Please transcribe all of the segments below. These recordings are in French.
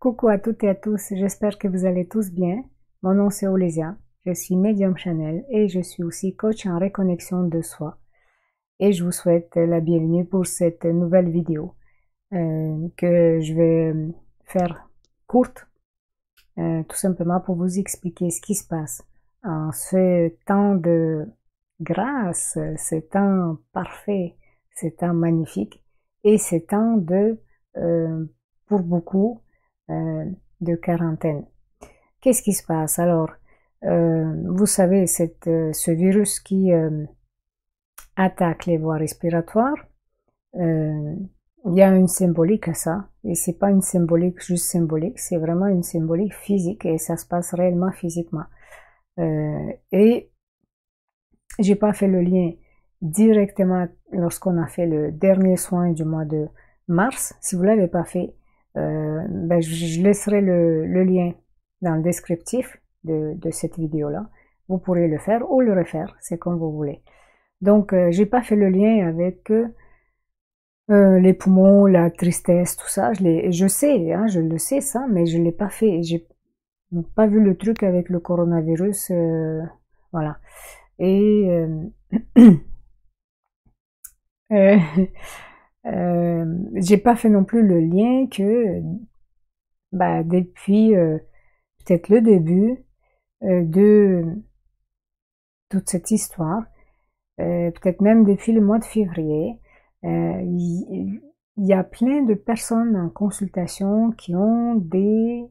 Coucou à toutes et à tous, j'espère que vous allez tous bien. Mon nom c'est Olésia, je suis médium Chanel et je suis aussi coach en reconnexion de soi. Et je vous souhaite la bienvenue pour cette nouvelle vidéo que je vais faire courte, tout simplement pour vous expliquer ce qui se passe en ce temps de grâce, ce temps parfait, ce temps magnifique et ce temps de, pour beaucoup, de quarantaine. Qu'est-ce qui se passe? Alors, vous savez, ce virus qui attaque les voies respiratoires, il y a une symbolique à ça, et c'est pas une symbolique juste symbolique, c'est vraiment une symbolique physique, et ça se passe réellement physiquement. Et j'ai pas fait le lien directement lorsqu'on a fait le dernier soin du mois de mars. Si vous l'avez pas fait, ben je laisserai le lien dans le descriptif de cette vidéo-là. Vous pourrez le faire ou le refaire, c'est comme vous voulez. Donc, j'ai pas fait le lien avec les poumons, la tristesse, tout ça. Je sais, hein, je le sais ça, mais je l'ai pas fait. J'ai pas vu le truc avec le coronavirus, voilà. Et j'ai pas fait non plus le lien que bah, depuis peut-être le début de toute cette histoire, peut-être même depuis le mois de février, il y a plein de personnes en consultation qui ont des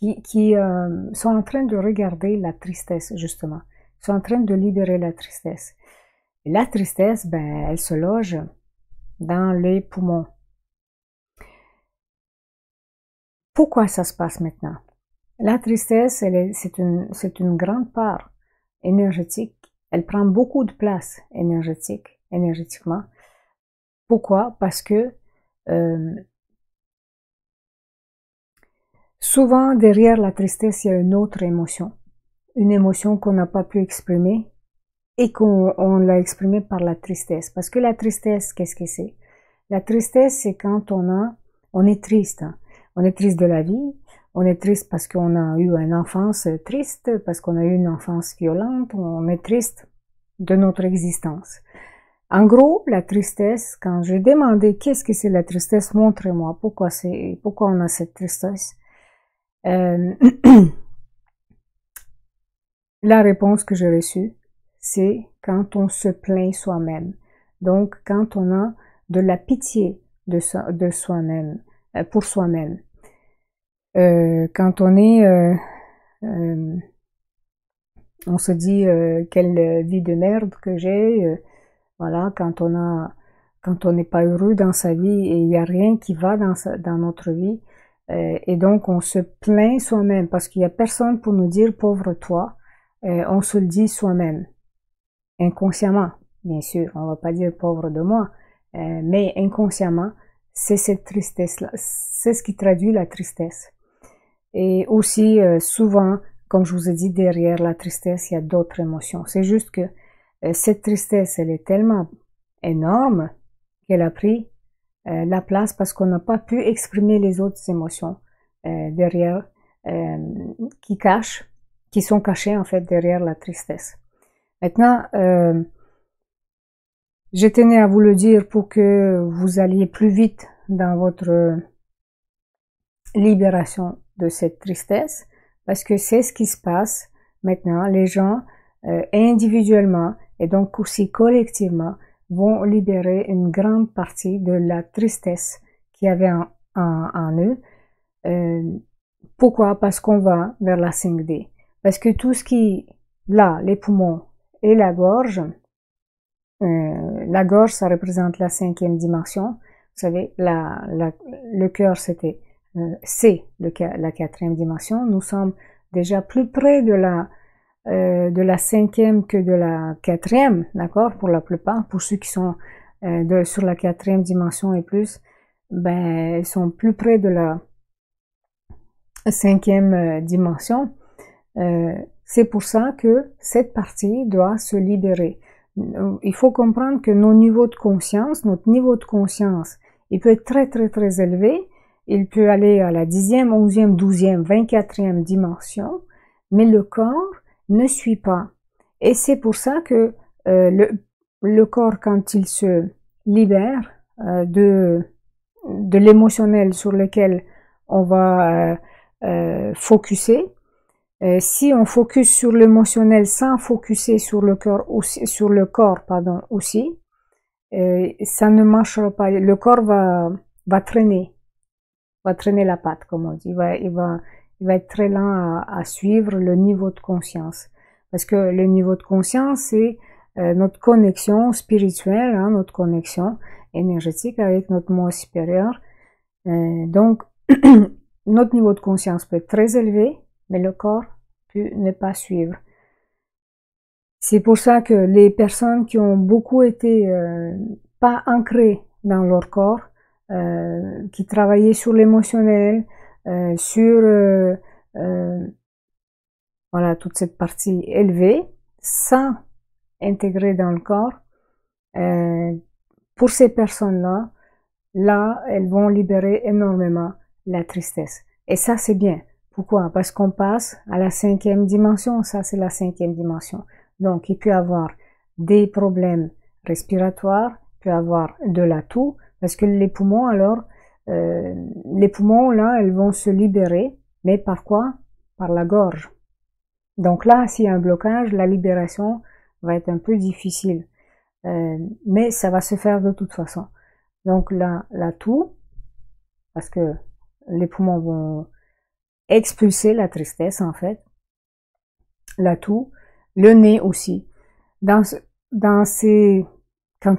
qui sont en train de regarder la tristesse, justement. Ils sont en train de libérer la tristesse. Et la tristesse, ben, elle se loge dans les poumons. Pourquoi ça se passe maintenant? La tristesse, c'est une grande part énergétique. Elle prend beaucoup de place énergétiquement. Pourquoi? Parce que souvent, derrière la tristesse, il y a une autre émotion. Une émotion qu'on n'a pas pu exprimer et qu'on l'a exprimée par la tristesse. Parce que la tristesse, qu'est-ce que c'est? La tristesse, c'est quand on est triste. Hein. On est triste de la vie, on est triste parce qu'on a eu une enfance triste, parce qu'on a eu une enfance violente, on est triste de notre existence. En gros, la tristesse, quand je demandais qu'est-ce que c'est la tristesse, montrez-moi pourquoi on a cette tristesse. La réponse que j'ai reçue, c'est quand on se plaint soi-même. Donc, quand on a de la pitié de soi-même, pour soi-même. Quand on est, on se dit quelle vie de merde que j'ai, voilà, quand on n'est pas heureux dans sa vie et il n'y a rien qui va dans notre vie, et donc on se plaint soi-même parce qu'il n'y a personne pour nous dire pauvre toi, on se le dit soi-même, inconsciemment, bien sûr, on va pas dire pauvre de moi, mais inconsciemment, c'est cette tristesse-là, c'est ce qui traduit la tristesse. Et aussi, souvent, comme je vous ai dit, derrière la tristesse, il y a d'autres émotions. C'est juste que cette tristesse, elle est tellement énorme qu'elle a pris la place parce qu'on n'a pas pu exprimer les autres émotions derrière, qui sont cachées en fait derrière la tristesse. Maintenant, je tenais à vous le dire pour que vous alliez plus vite dans votre libération de cette tristesse, parce que c'est ce qui se passe maintenant. Les gens, individuellement et donc aussi collectivement, vont libérer une grande partie de la tristesse qu'il y avait en eux. Pourquoi? Parce qu'on va vers la 5D. Parce que tout ce qui, là, les poumons et la gorge, ça représente la 5e dimension. Vous savez, le cœur, c'est la 4e dimension. Nous sommes déjà plus près de la 5e que de la 4e, d'accord, pour la plupart. Pour ceux qui sont sur la 4e dimension et plus, ben, ils sont plus près de la 5e dimension. C'est pour ça que cette partie doit se libérer. Il faut comprendre que notre niveau de conscience Il peut être très très très élevé. Il peut aller à la 10e, 11e, 12e, 24e dimension, mais le corps ne suit pas. Et c'est pour ça que le corps, quand il se libère de l'émotionnel sur lequel on va focuser, si on focus sur l'émotionnel sans focuser sur le corps aussi, ça ne marchera pas. Le corps va traîner la patte, comme on dit. Il va être très lent à suivre le niveau de conscience. Parce que le niveau de conscience, c'est notre connexion spirituelle, hein, notre connexion énergétique avec notre moi supérieur. Donc, notre niveau de conscience peut être très élevé, mais le corps peut ne pas suivre. C'est pour ça que les personnes qui ont beaucoup été pas ancrées dans leur corps, qui travaillaient sur l'émotionnel, sur voilà, toute cette partie élevée, sans intégrer dans le corps, pour ces personnes-là, là, elles vont libérer énormément la tristesse. Et ça, c'est bien. Pourquoi? Parce qu'on passe à la 5e dimension. Ça, c'est la 5e dimension. Donc, il peut y avoir des problèmes respiratoires, il peut y avoir de la toux, parce que les poumons, alors, les poumons, là, elles vont se libérer. Mais par quoi? Par la gorge. Donc là, s'il y a un blocage, la libération va être un peu difficile. Mais ça va se faire de toute façon. Donc là, la toux, parce que les poumons vont expulser la tristesse, en fait. La toux, le nez aussi. Quand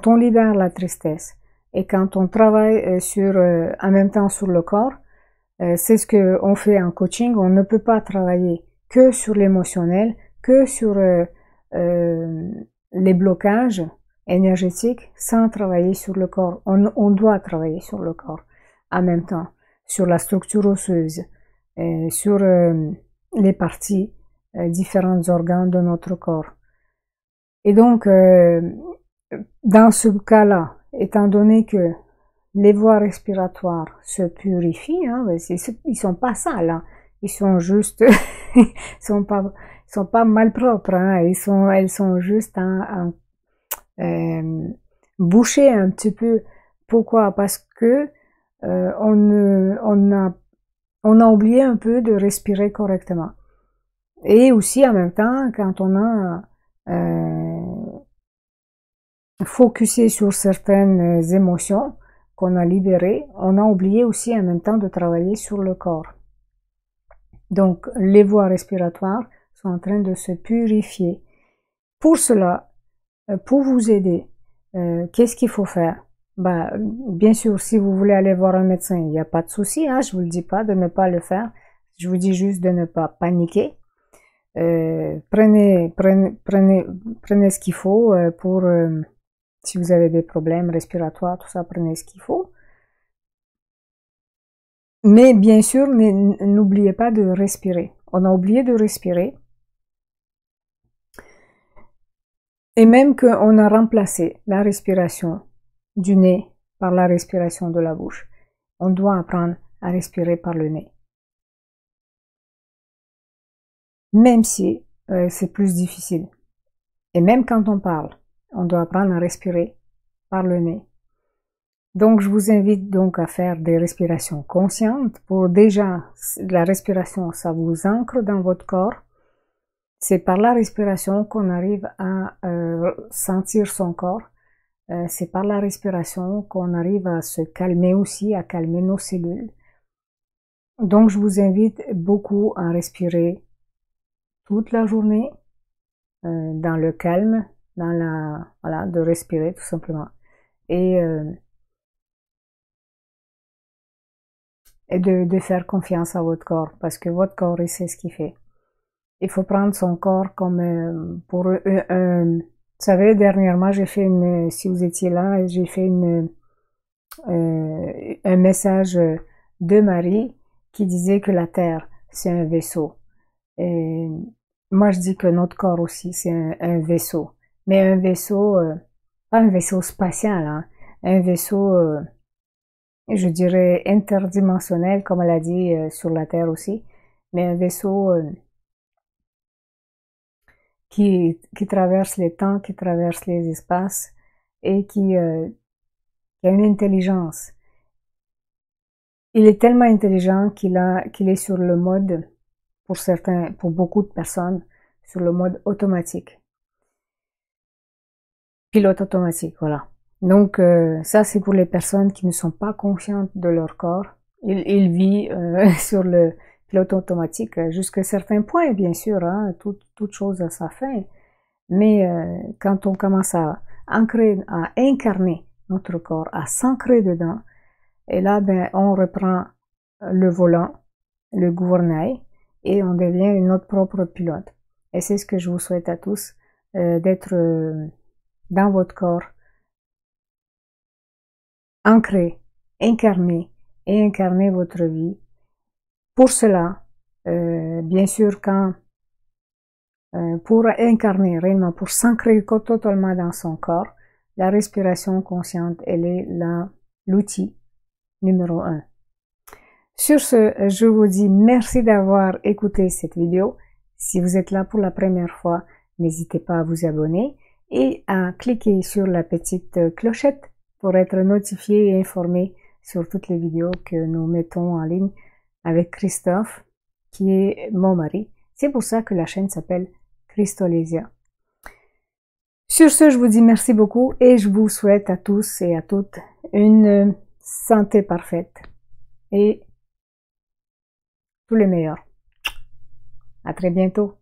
on libère la tristesse et quand on travaille en même temps sur le corps, c'est ce que on fait en coaching. On ne peut pas travailler que sur l'émotionnel, que sur les blocages énergétiques sans travailler sur le corps. On doit travailler sur le corps en même temps, sur la structure osseuse, sur les parties, différents organes de notre corps. Et donc, dans ce cas-là, étant donné que les voies respiratoires se purifient, hein, ils sont pas sales, hein, ils sont juste, ils sont pas malpropres, hein, elles sont juste bouchées un petit peu. Pourquoi? Parce que on a oublié un peu de respirer correctement. Et aussi en même temps, quand on a focusé sur certaines émotions qu'on a libérées, on a oublié aussi en même temps de travailler sur le corps. Donc, les voies respiratoires sont en train de se purifier. Pour cela, pour vous aider, qu'est-ce qu'il faut faire? Bah, bien sûr, si vous voulez aller voir un médecin, il n'y a pas de souci, hein, je vous le dis pas de ne pas le faire. Je vous dis juste de ne pas paniquer. Prenez ce qu'il faut pour si vous avez des problèmes respiratoires, tout ça, prenez ce qu'il faut. Mais bien sûr, n'oubliez pas de respirer. On a oublié de respirer. Et même qu'on a remplacé la respiration du nez par la respiration de la bouche. On doit apprendre à respirer par le nez. Même si c'est plus difficile. Et même quand on parle, on doit apprendre à respirer par le nez. Donc, je vous invite donc à faire des respirations conscientes. Pour déjà, la respiration, ça vous ancre dans votre corps. C'est par la respiration qu'on arrive à sentir son corps. C'est par la respiration qu'on arrive à se calmer aussi, à calmer nos cellules. Donc, je vous invite beaucoup à respirer toute la journée, dans le calme, voilà, de respirer tout simplement. Et de faire confiance à votre corps, parce que votre corps, il sait ce qu'il fait. Il faut prendre son corps comme pour vous savez, dernièrement, j'ai fait si vous étiez là, j'ai fait un message de Marie qui disait que la Terre, c'est un vaisseau. Et moi, je dis que notre corps aussi, c'est un vaisseau. Mais un vaisseau, pas un vaisseau spatial, hein, un vaisseau je dirais interdimensionnel, comme elle a dit, sur la Terre aussi, mais un vaisseau qui traverse les temps, qui traverse les espaces et qui a une intelligence. Il est tellement intelligent qu'il est sur le mode, pour beaucoup de personnes, sur le mode automatique. Pilote automatique, voilà. Donc ça c'est pour les personnes qui ne sont pas conscientes de leur corps. Il vit sur le pilote automatique jusqu'à certains points, bien sûr, hein, toute chose a sa fin. Mais quand on commence à incarner notre corps, à s'ancrer dedans, et là, ben, on reprend le volant, le gouvernail, et on devient notre propre pilote. Et c'est ce que je vous souhaite à tous, d'être dans votre corps, ancré, incarné, et incarner votre vie. Pour cela, bien sûr, pour incarner réellement, pour s'ancrer totalement dans son corps, la respiration consciente, elle est l'outil numéro 1. Sur ce, je vous dis merci d'avoir écouté cette vidéo. Si vous êtes là pour la première fois, n'hésitez pas à vous abonner et à cliquer sur la petite clochette pour être notifié et informé sur toutes les vidéos que nous mettons en ligne avec Christophe, qui est mon mari. C'est pour ça que la chaîne s'appelle Christolésia. Sur ce, je vous dis merci beaucoup et je vous souhaite à tous et à toutes une santé parfaite et tout le meilleur. À très bientôt.